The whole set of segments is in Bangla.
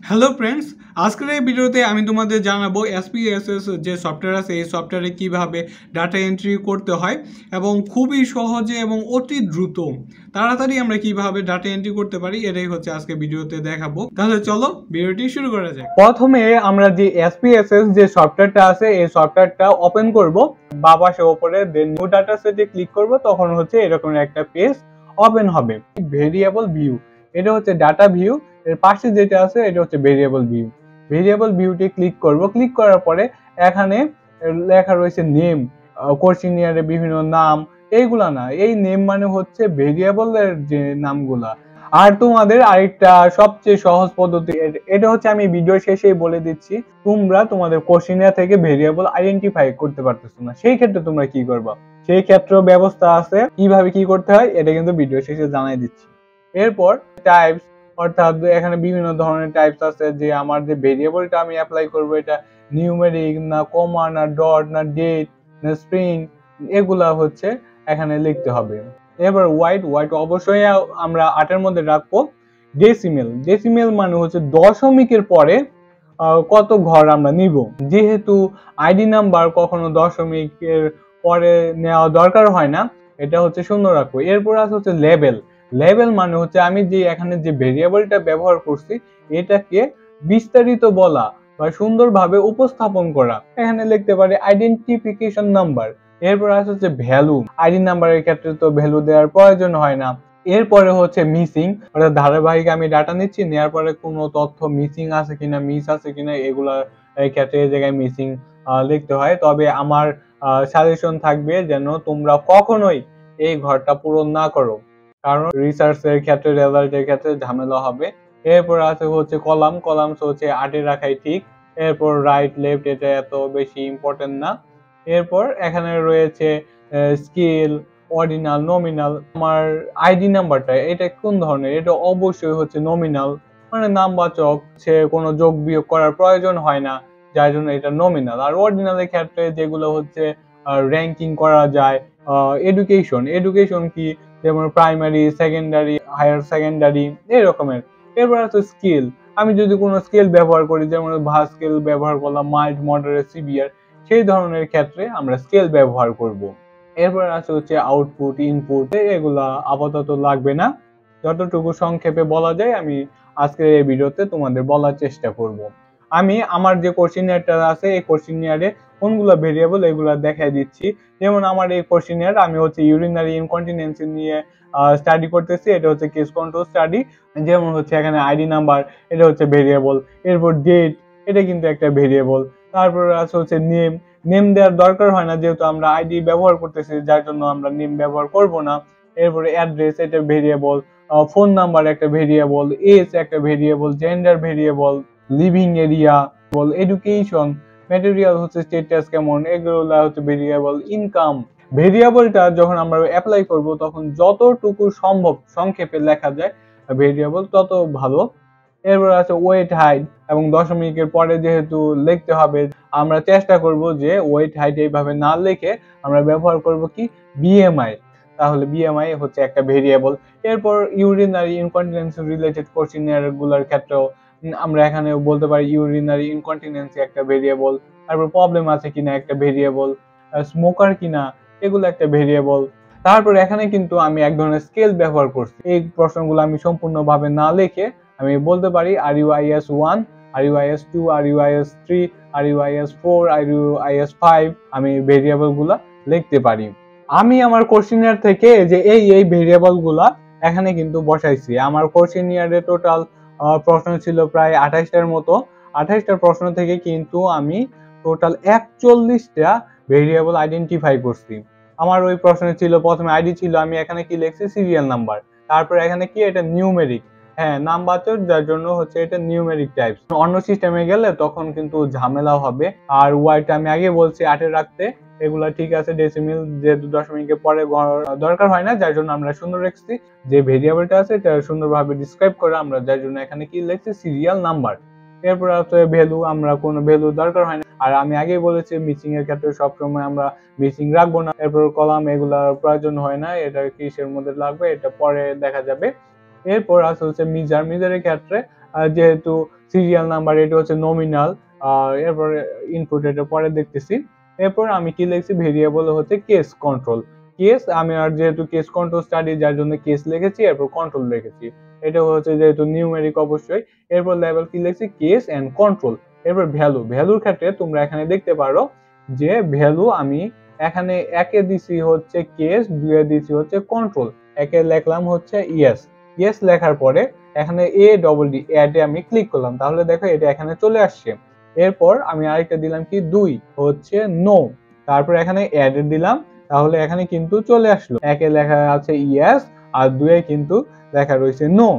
হ্যালো ফ্রেন্ডস, আজকের এই ভিডিওতে আমি তোমাদের জানাবো এসপিএসএস যে সফটওয়্যার আছে এই সফটওয়্যারে কিভাবে ডাটা এন্ট্রি করতে হয় এবং খুবই সহজে এবং অতি দ্রুত তাড়াতাড়ি আমরা কিভাবে ডাটা এন্ট্রি করতে পারি এটাই হচ্ছে আজকে ভিডিওতে দেখাবো। তাহলে চলো ভিডিওটি শুরু করা যাক। প্রথমে আমরা যে এসপিএসএস যে সফটওয়্যারটা আছে এই সফটওয়্যারটা ওপেন করব, বা পাশে উপরে দেন নিউ ডাটা সেটে ক্লিক করব, তখন হচ্ছে এরকম একটা পেজ ওপেন হবে। ভেরিয়েবল ভিউ, এটা হচ্ছে ডাটা ভিউ, এর পাশে যেটা আছে এটা হচ্ছে ভেরিয়েবল ভিউ। ভেরিয়েবল ভিউটি ক্লিক করব, ক্লিক করার পরে এখানে লেখা রয়েছে নেম, কোশ্চেনিয়ারে বিভিন্ন নাম, এইগুলা না, এই নেম মানে হচ্ছে ভেরিয়েবলের যে নামগুলা। আর তোমাদের আরেকটা সবচেয়ে সহজ পদ্ধতি, এটা হচ্ছে আমি ভিডিও শেষেই বলে দিচ্ছি, তোমরা তোমাদের কোশ্চেনিয়ার থেকে ভেরিয়েবল আইডেন্টিফাই করতে পারতেছো না, সেই ক্ষেত্রে তোমরা কি করবা, সেই ক্ষেত্রেও ব্যবস্থা আছে কিভাবে কি করতে হয়, এটা কিন্তু ভিডিও শেষে জানাই দিচ্ছি। এরপর টাইপস, অর্থাৎ এখানে বিভিন্ন ধরনের টাইপস আছে, যে আমার যে ভেরিয়েবলটা আমি অ্যাপ্লাই করব এটা নিউমেরিক না কমা না ডট না ডেট না স্ট্রিং, এগুলা হচ্ছে এখানে লিখতে হবে। এবার হোয়াইট অবশ্যই আমরা 8-এর মধ্যে রাখবো। ডেসিমেল মানে হচ্ছে দশমিকের পরে কত ঘর আমরা নিব, যেহেতু আইডি নাম্বার কখনো দশমিকের পরে নেওয়া দরকার হয় না, এটা হচ্ছে শূন্য রাখবো। এরপর আছে হচ্ছে লেভেল মানে হচ্ছে আমি যে এখানে যে ভেরিয়েবলটা ব্যবহার করছি এটাকে বিস্তারিত বলা বা সুন্দরভাবে উপস্থাপন করা, এখানে লিখতে পারি আইডেন্টিফিকেশন নাম্বার। এরপর আছে হচ্ছে ভ্যালু, আইডি নাম্বারের ক্ষেত্রে তো ভ্যালু দেওয়ার প্রয়োজন হয় না। এরপরে হচ্ছে মিসিং, অর্থাৎ ধারাবাহিক আমি ডাটা নিচ্ছি, নেওয়ার পরে কোনো তথ্য মিসিং আছে কিনা, মিস আছে কিনা, এগুলা ক্ষেত্রে এই জায়গায় মিসিং লিখতে হয়। তবে আমার সাজেশন থাকবে যেন তোমরা কখনোই এই ঘরটা পূরণ না করো, কারণ রিসার্চের ক্ষেত্রে রেজাল্টের ক্ষেত্রে ঝামেলা হবে। এরপর আছে হচ্ছে কলামস হচ্ছে 8-এ রাখাই ঠিক। এরপর রাইট লেফট এটা এত বেশি ইম্পর্টেন্ট না। এরপর এখানে রয়েছে স্কেল, অর্ডিনাল, নমিনাল। আমার আইডি নাম্বারটা এটা কোন ধরনের, এটা অবশ্যই হচ্ছে নমিনাল, মানে নামবাচক, সে কোনো যোগ বিয়োগ করার প্রয়োজন হয় না, যার জন্য এটা নমিনাল। আর অর্ডিনালের ক্ষেত্রে যেগুলো হচ্ছে র্যাঙ্কিং করা যায়, এডুকেশন কি, যেমন প্রাইমারি, সেকেন্ডারি, হায়ার সেকেন্ডারি, এরকমের। এরপর আছে স্কেল, আমি যদি কোনো স্কেল ব্যবহার করি, যেমন ভাস স্কেল ব্যবহার করলাম, মাইল্ড, মডারেট, সিভিয়ার, সেই ধরনের ক্ষেত্রে আমরা স্কেল ব্যবহার করব। এরপর আছে হচ্ছে আউটপুট, ইনপুট, এগুলা আপাতত লাগবে না, যতটুকু সংক্ষেপে বলা যায় আমি আজকের এই ভিডিওতে তোমাদের বলার চেষ্টা করব। আমি আমার যে কোশ্চেনিয়ারটা আছে এই কোশ্চেনিয়ারে কোনগুলো ভেরিয়েবল এগুলা দেখাই দিচ্ছি। যেমন আমার এই কোশ্চেনিয়ার আমি হচ্ছে ইউরিনারি ইনকন্টিনেন্সি নিয়ে স্টাডি করতেছি, এটা হচ্ছে কেস কন্ট্রোল স্টাডি। যেমন হচ্ছে এখানে আইডি নাম্বার, এটা হচ্ছে ভেরিয়েবল। এরপর ডেট, এটা কিন্তু একটা ভেরিয়েবল। তারপর আছে হচ্ছে নেম দেওয়ার দরকার হয় না, যেহেতু আমরা আইডি ব্যবহার করতেছি, যার জন্য আমরা নেম ব্যবহার করব না। এরপরে অ্যাড্রেস, এটা ভেরিয়েবল। ফোন নাম্বার একটা ভেরিয়েবল, এজ একটা variable, gender variable, living area, education, material হচ্ছে স্টেটাস কেমন, এগুলো হচ্ছে ভেরিয়েবল। ইনকাম, ভেরিয়েবলটা যখন আমরা অ্যাপ্লাই করব তখন যতটুকু সম্ভব সংক্ষেপে লেখা যায় ভেরিয়েবল তত ভালো। এরপর আছে ওয়েট হাইট, এবং দশমিকের পরে যেহেতু লিখতে হবে, আমরা চেষ্টা করব যে ওয়েট হাইট এইভাবে না লিখে আমরা ব্যবহার করব কি বিএমআই, তাহলে বিএমআই হচ্ছে একটা ভেরিয়েবল। এরপর ইউরিনারি ইনকন্টিনেন্সি রিলেটেড কোশ্চেনিয়ার গুলোর ক্ষেত্রেও আমরা এখানে বলতে পারি ইউরিনারি ইনকন্টিনেন্সি একটা ভেরিয়েবল। তারপর প্রবলেম আছে কিনা একটা ভেরিয়েবল, স্মোকার কিনা, এগুলো একটা ভেরিয়েবল। তারপর এখানে কিন্তু আমি এক ধরনের স্কেল ব্যবহার করছি, এই প্রশ্নগুলো আমি সম্পূর্ণভাবে না লিখে আমি বলতে পারি আর ইউ আইএস 1, আর ইউ আইএস 2, আর ইউ আইএস 3, আর ইউ আইএস 4, আর ইউ আইএস 5, আমি ভেরিয়েবল গুলা লিখতে পারি। আমি আমার কোশ্চেনিয়ার থেকে যে এই ভেরিয়েবল গুলা এখানে কিন্তু বসাইছি। আমার কোশ্চেনিয়ারে টোটাল প্রশ্ন ছিল প্রায় 28টার মতো। 28টা প্রশ্ন থেকে কিন্তু আমি টোটাল 41টা ভেরিয়েবল আইডেন্টিফাই করছি। আমার ওই প্রশ্নে ছিল প্রথমে আইডি ছিল, আমি এখানে কি লিখছি সিরিয়াল নাম্বার। তারপর এখানে কি, এটা নিউমেরিক, হ্যাঁ নামবাচক, যার জন্য হচ্ছে এটা নিউমেরিক টাইপস। অন্য সিস্টেমে গেলে তখন কিন্তু ঝামেলা হবে। আর ওয়াইটা আমি আগে বলছি 8-এ রাখতে, এগুলা ঠিক আছে। ডেসিমেল যেহেতু দশমিকের পরে দরকার হয় না, যার জন্য আমরা সুন্দর রাখছি। যে ভেরিয়েবলটা আছে এটা সুন্দরভাবে ডিসক্রাইব করে আমরা, যার জন্য এখানে কি লিখছি সিরিয়াল নাম্বার। এরপর আছে ভ্যালু, আমরা কোনো ভ্যালু দরকার হয় না। আর আমি আগেই বলেছি মিসিং এর ক্ষেত্রে সবসময় আমরা মিসিং রাখবো না। এরপর কলাম, এগুলার প্রয়োজন হয় না, এটা কিসের মধ্যে লাগবে এটা পরে দেখা যাবে। এরপর আছে হচ্ছে মিজারের ক্ষেত্রে যেহেতু সিরিয়াল নাম্বার এটা হচ্ছে নমিনাল, এরপর ইনপুট এটা পরে দেখতেছি। এরপর আমি কি লিখছি, ভেরিয়েবল হচ্ছে কেস কন্ট্রোল। কেস আমি আর যেহেতু কেস কন্ট্রোল স্টাডি যার জন্য কেস লিখেছি, এরপর কন্ট্রোল লিখেছি। এটা হচ্ছে যেহেতু নিউমেরিক অবশ্যই। এরপর লেভেল কি লিখছি, কেস এন্ড কন্ট্রোল। এরপর ভ্যালুর ক্ষেত্রে তোমরা এখানে দেখতে পারো যে ভ্যালু আমি এখানে একে দিছি হচ্ছে কেস, দুয়ে দিছি হচ্ছে কন্ট্রোল। একে লিখলাম হচ্ছে ইয়েস। ইয়েস লেখার পরে এখানে অ্যাডে আমি ক্লিক করলাম, তাহলে দেখো এটা এখানে চলে আসছে। এরপর আমি আরেকটা দিলাম কি, 2 হচ্ছে নো। তারপর এখানে অ্যাডে দিলাম, তাহলে এখানে কিন্তু চলে আসলো। একে লেখা আছে ইয়েস আর 2 কিন্তু লেখা রয়েছে নো।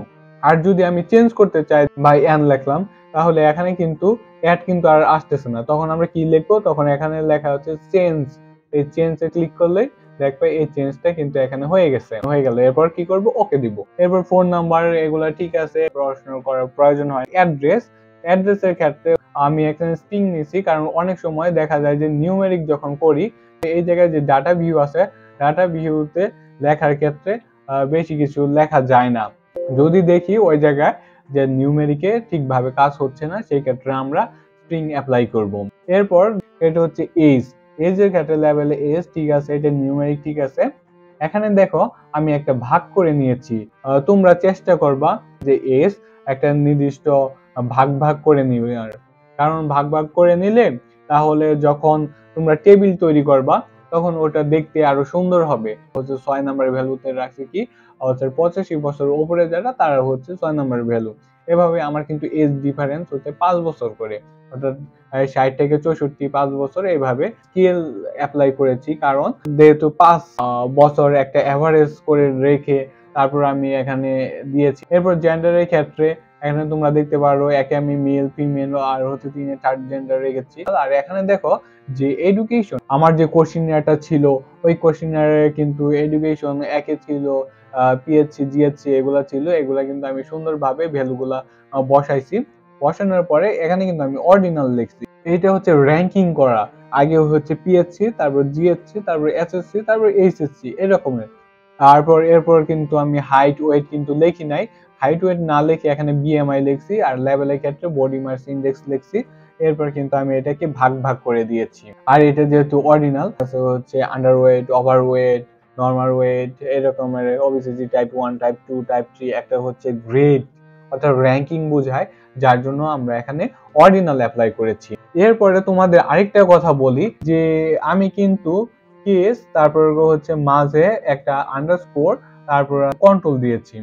আর যদি আমি চেঞ্জ করতে চাই বাই এন লিখলাম, তাহলে এখানে কিন্তু অ্যাড কিন্তু আর আসতেছে না। তখন আমরা কি লিখবো, তখন এখানে লেখা হচ্ছে চেঞ্জ। এই চেঞ্জে ক্লিক করলে দেখবে এই চেঞ্জটা কিন্তু এখানে হয়ে গেল। এরপর কি করব, ওকে দিব। এরপর ফোন নাম্বার এগুলা ঠিক আছে, পড়াশোনা করার প্রয়োজন হয়। অ্যাড্রেসের ক্ষেত্রে আমি এখানে স্ট্রিং নিছি, কারণ অনেক সময় দেখা যায় যে নিউমেরিক যখন করি, এই জায়গায় যে ডাটা ভিউ আছে, ডাটা ভিউতে লেখার ক্ষেত্রে বেশি কিছু লেখা যায় না। যদি দেখি ওই জায়গায় যে নিউমেরিকে ঠিকভাবে কাজ হচ্ছে না, সেই ক্ষেত্রে আমরা স্ট্রিং অ্যাপ্লাই করব। এরপর এটা হচ্ছে এজের ক্ষেত্রে লেভেলে এজ ঠিক আছে, এটা নিউমেরিক ঠিক আছে। এখানে দেখো আমি একটা ভাগ করে নিয়েছি। তোমরা চেষ্টা করবা যে এজ একটা নির্দিষ্ট ভাগ করে নিবে, কারণ ভাগ করে নিলে তাহলে যখন তোমরা টেবিল তৈরি করবা তখন ওটা দেখতে আরো সুন্দর হবে। হচ্ছে 6 নাম্বার ভ্যালুতে রাখছি কি, হচ্ছে 85 বছর উপরে যারা তারা হচ্ছে 6 নাম্বার ভ্যালু। এভাবে আমার কিন্তু এজ ডিফারেন্স হচ্ছে 5 বছর করে, অর্থাৎ 60 থেকে 64 5 বছর এইভাবে স্কেল অ্যাপ্লাই করেছি, কারণ যেহেতু 5 বছর একটা এভারেজ করে রেখে তারপর আমি এখানে দিয়েছি। এরপর জেন্ডারের ক্ষেত্রে এখানে তোমরা দেখতে পারো একে আমি মেল ফিমেল আর হচ্ছে 3 থার্ড জেন্ডার রেখেছি। আর এখানে দেখো যে এডুকেশন, আমার যে কোশ্চেনিয়ারটা ছিল ওই কোশ্চেনিয়ারে কিন্তু এডুকেশন একে ছিল, পিএইচসি জিএইচসি এগুলা ছিল, এগুলা কিন্তু আমি সুন্দরভাবে ভ্যালুগুলা বসাইছি। বসানোর পরে এখানে কিন্তু আমি অর্ডিনাল লিখছি। এটা হচ্ছে র্যাঙ্কিং করা, আগে হচ্ছে পিএইচসি, তারপর জিএইচসি, তারপর এসএসসি, তারপর এইচএসসি এরকমের। এরপর কিন্তু আমি হাইট ওয়েট কিন্তু লিখি নাই। হাইট ওয়েট না লিখে এখানে বিএমআই লিখছি, আর লেভেলের ক্ষেত্রে বডি মাস ইনডেক্স লিখছি। এরপর কিন্তু আমি এটাকে ভাগ করে দিয়েছি। আর এটা যেহেতু অর্ডিনাল হচ্ছে আন্ডারওয়েট, ওভারওয়েট, নরমাল ওয়েট এরকমের, ওবেসিটি টাইপ 1 টাইপ 2 টাইপ 3, একটা হচ্ছে গ্রেড অর্থাৎ র্যাঙ্কিং বোঝায়, যার জন্য আমরা এখানে অর্ডিনাল অ্যাপ্লাই করেছি। এরপরে তোমাদের আরেকটা কথা বলি যে আমি কিন্তু কেস তারপর হচ্ছে মাঝে একটা আন্ডারস্কোর তারপর কন্ট্রোল দিয়েছি।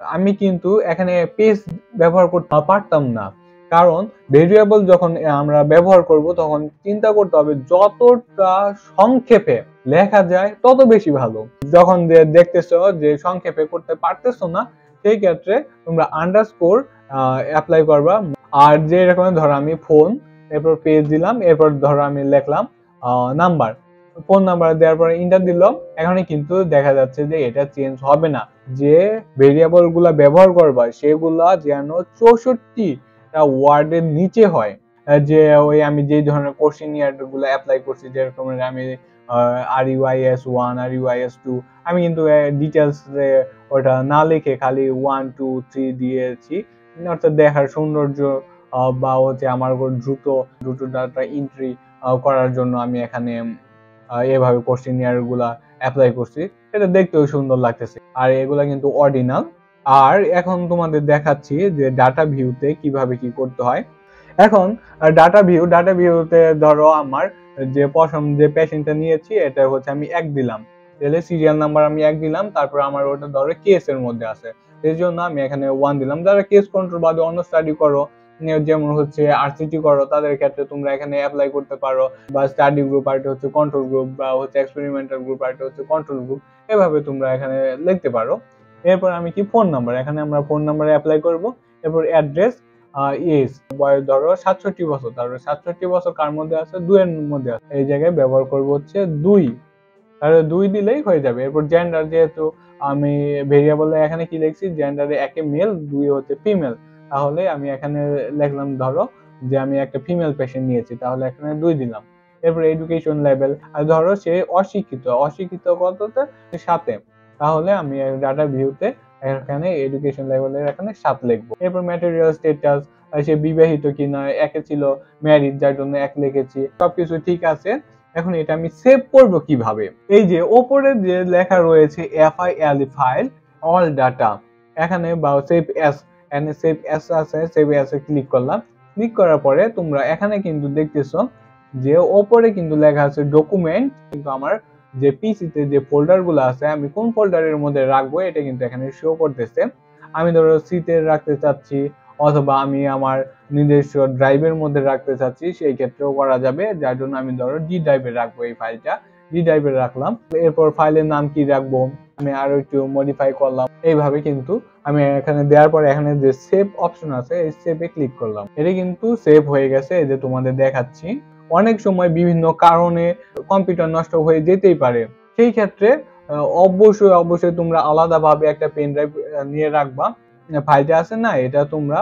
আমি কিন্তু এখানে পেজ ব্যবহার করতে পারতাম না, কারণ ভেরিয়েবল যখন আমরা ব্যবহার করব তখন চিন্তা করতে হবে যতটা সংক্ষেপে লেখা যায় তত বেশি ভালো। যখন দেখতেছো যে সংক্ষেপে করতে পারতেছো না, সেই ক্ষেত্রে তোমরা আন্ডারস্কোর অ্যাপ্লাই করবা। আর যে এরকম ধরো আমি ফোন, এরপর পেজ দিলাম, এরপর ধরো আমি লিখলাম নাম্বার, ফোন নাম্বার দেওয়ার পরে ইন্টার দিলাম। এখানে কিন্তু দেখা যাচ্ছে যে এটা চেঞ্জ হবে না। যে ভেরিয়েবল গুলা ব্যবহার করবা সেগুলা যেন 64টা ওয়ার্ডের নিচে হয়। যে ওই আমি যে ধরনের কোশ্চেনিয়ার গুলো অ্যাপ্লাই করছি, যেরকম আমি RUIS1 RUIS2, আমি কিন্তু ডিটেলস ওটা না লিখে খালি 1 2 3 দিয়েছি, অর্থাৎ দেখার সৌন্দর্য বা হচ্ছে আমার দ্রুত ডাটা এন্ট্রি করার জন্য আমি এখানে এভাবে কোশ্চেনিয়ার গুলা অ্যাপ্লাই করছি। এটা দেখতেও সুন্দর লাগতেছে। আর এগুলা কিন্তু অর্ডিনাল। আর এখন তোমাদের দেখাচ্ছি যে ডাটা ভিউতে কিভাবে কি করতে হয়। এখন ডাটা ভিউতে ধরো আমার যে পেশেন্টটা নিয়েছি এটা হচ্ছে আমি 1 দিলাম, তাহলে সিরিয়াল নাম্বার আমি 1 দিলাম, তারপর আমার ওটা ধরো কেস এর মধ্যে আছে, এই জন্য আমি এখানে 1 দিলাম। যারা কেস কন্ট্রোল বাদে অন্য স্টাডি করো, যেমন হচ্ছে আরসিটি করো, তাদের ক্ষেত্রে তোমরা এখানে অ্যাপ্লাই করতে পারো, বা স্টাডি গ্রুপ আরটা হচ্ছে কন্ট্রোল গ্রুপ, বা হচ্ছে এক্সপেরিমেন্টাল গ্রুপ আরটা হচ্ছে কন্ট্রোল গ্রুপ, এভাবে তোমরা এখানে লিখতে পারো। এরপর আমি কি ফোন নাম্বার, এখানে আমরা ফোন নাম্বারে অ্যাপ্লাই করব। এরপর অ্যাড্রেস, ইয়েস, বয়স ধরো 67 বছর, তারপরে 67 বছর কার মধ্যে আছে, 2 এর মধ্যে আছে, এই জায়গায় ব্যবহার করব হচ্ছে 2, তাহলে 2 দিলেই হয়ে যাবে। এরপর জেন্ডার, যেহেতু আমি ভেরিয়েবলে এখানে কি লিখছি, জেন্ডারে একে মেল 2 হচ্ছে ফিমেল, তাহলে আমি এখানে লিখলাম ধরো যে আমি একটা ফিমেল পেশেন্ট নিয়েছি, তাহলে এখানে 2 দিলাম। এরপর এডুকেশন লেভেল, আর ধরো সে অশিক্ষিত কততে, 7, তাহলে আমি ডাটা ভিউতে এখানে এডুকেশন লেভেলের এখানে 7 লিখবো। এরপর ম্যাটেরিয়াল স্ট্যাটাস, সে বিবাহিত কিনা, একে ছিল ম্যারিড যার জন্য এক লিখেছি, সবকিছু ঠিক আছে। এখন এটা আমি সেভ করব কিভাবে? এই যে ওপরে যে লেখা রয়েছে FIL ফাইল অল ডাটা, এখানে বা সেভ অ্যাজ, এখানে সেভ অ্যাজ আছে, সেভ অ্যাজ এ ক্লিক করলাম। ক্লিক করার পরে তোমরা এখানে কিন্তু দেখতেছো যে ওপরে কিন্তু লেখা আছে ডকুমেন্ট, কিন্তু আমার যে পিসিতে যে ফোল্ডার গুলো আছে আমি কোন ফোল্ডারের মধ্যে রাখবো এটা কিন্তু এখানে শো করতেছে। আমি ধরো সিতে রাখতে চাচ্ছি অথবা আমি আমার নিজস্ব ড্রাইভের মধ্যে রাখতে চাচ্ছি, সেই ক্ষেত্রেও করা যাবে। যার জন্য আমি ধরো ডি ড্রাইভে রাখবো এই ফাইলটা, ডি ড্রাইভে রাখলাম। এরপর ফাইলের নাম কি রাখবো আমি আরো একটু মডিফাই করলাম। এইভাবে কিন্তু আমি এখানে দেওয়ার পরে এখানে যে সেভ অপশন আছে এই সেভে ক্লিক করলাম, এটা কিন্তু সেভ হয়ে গেছে। এই যে তোমাদের দেখাচ্ছি। অনেক সময় বিভিন্ন কারণে কম্পিউটার নষ্ট হয়ে যেতেই পারে, সেই ক্ষেত্রে অবশ্যই তোমরা আলাদাভাবে একটা পেন ড্রাইভ নিয়ে রাখবা। ফাইলটা আছে না, এটা তোমরা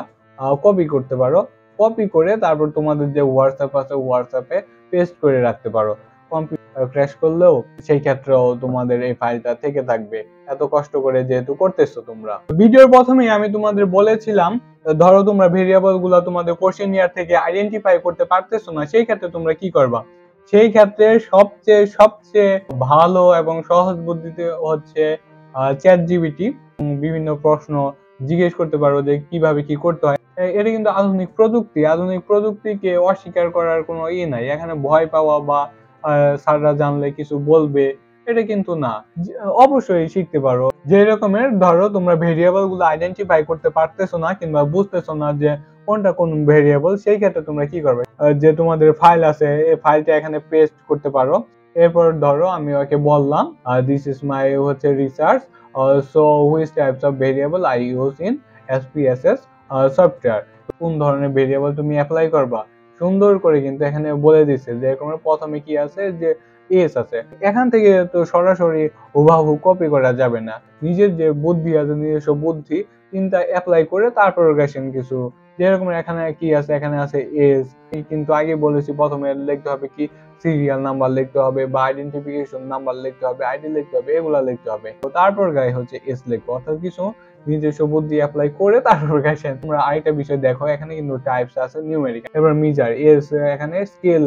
কপি করতে পারো, কপি করে তারপর তোমাদের যে হোয়াটসঅ্যাপ আছে হোয়াটসঅ্যাপে পেস্ট করে রাখতে পারো। কম্পিউটার ক্র্যাশ করলেও সেই ক্ষেত্রেও তোমাদের এই ফাইলটা থেকে থাকবে, এত কষ্ট করে যেহেতু করতেছো তোমরা। ভিডিওর প্রথমেই আমি তোমাদের বলেছিলাম, ধরো তোমরা ভেরিয়েবল গুলো তোমাদের কোশ্চেনিয়ার থেকে আইডেন্টিফাই করতে পারতেছো না, সেই ক্ষেত্রে তোমরা কি করবা? সেই ক্ষেত্রে সবচেয়ে ভালো এবং সহজ বুদ্ধিতে হচ্ছে চ্যাট জিপিটি। বিভিন্ন প্রশ্ন জিজ্ঞেস করতে পারো যে কিভাবে কি করতে হয়। এটা কিন্তু আধুনিক প্রযুক্তিকে অস্বীকার করার কোনো ইয়ে নাই, এখানে ভয় পাওয়া বা স্যাররা জানলে কিছু বলবে এটা কিন্তু না, অবশ্যই শিখতে পারো। যে রকমের ধরো তোমরা ভেরিয়েবল গুলো আইডেন্টিফাই করতে পারতেছো না কিংবা বুঝতেছো না যে কোনটা কোন ভেরিয়েবল, সেই ক্ষেত্রে তোমরা কি করবে, যে তোমাদের ফাইল আছে এই ফাইলটা এখানে পেস্ট করতে পারো। এরপর ধরো আমি ওকে বললাম দিস ইজ মাই হচ্ছে research, so which types of variable I use in SPSS software, কোন ধরনের ভেরিয়েবল তুমি অ্যাপ্লাই করবা। সুন্দর করে কিন্তু এখানে বলে দিচ্ছে যে এরকম প্রথমে কি আছে যে এস আছে, এখান থেকে তো সরাসরি হুবাহু কপি করা যাবে না, নিজের যে বুদ্ধি আছে নিজস্ব বুদ্ধি চিন্তা অ্যাপ্লাই করে তারপর গেছেন কিছু। যেরকম এখানে কি আছে, এখানে আছে এজ, কিন্তু আগে বলেছি প্রথমে লিখতে হবে কি সিরিয়াল নাম্বার লিখতে হবে বা আইডেন্টিফিকেশন নাম্বার লিখতে হবে, আইডি লিখতে হবে, এগুলা লিখতে হবে। তো তারপর গায়ে হচ্ছে এস লিখবো, অর্থাৎ কিছু নিজস্ব বুদ্ধি অ্যাপ্লাই করে তারপর গেছেন। তোমরা আরেকটা বিষয় দেখো, এখানে কিন্তু টাইপস আছে নিউমেরিক, এবার মিজার এস, এখানে স্কেল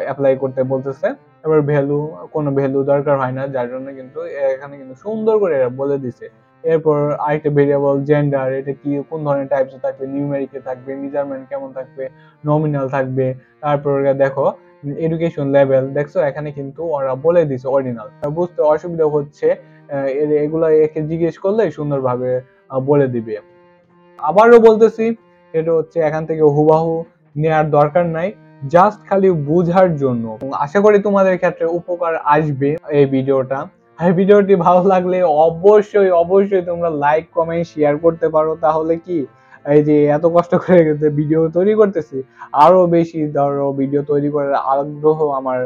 অ্যাপ্লাই করতে বলতেছে। এবার ভ্যালু, কোনো ভ্যালু দরকার হয় না, যার জন্য কিন্তু এখানে কিন্তু সুন্দর করে এরা বলে দিছে। এরপর আরেকটা ভেরিয়েবল জেন্ডার, এটা কি কোন ধরনের টাইপস থাকবে, নিউমেরিকে থাকবে, মেজারমেন্ট কেমন থাকবে, নমিনাল থাকবে। তারপর দেখো এডুকেশন লেভেল, দেখছো এখানে কিন্তু ওরা বলে দিছে অরিজিনাল। বুঝতে অসুবিধা হচ্ছে এগুলা একে জিজ্ঞেস করলে সুন্দরভাবে বলে দিবে। আবারও বলতেছি, এটা হচ্ছে এখান থেকে হুবাহু নেয়ার দরকার নাই, জাস্ট খালি বুঝার জন্য। আশা করি তোমাদের ক্ষেত্রে উপকার আসবে এই ভিডিওটা। আর ভিডিওটি ভালো লাগলে অবশ্যই তোমরা লাইক কমেন্ট শেয়ার করতে পারো, তাহলে কি এই যে এত কষ্ট করে ভিডিও তৈরি করতেছি আরো বেশি ধরো ভিডিও তৈরি করার আগ্রহ আমার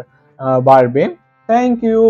বাড়বে। Thank you.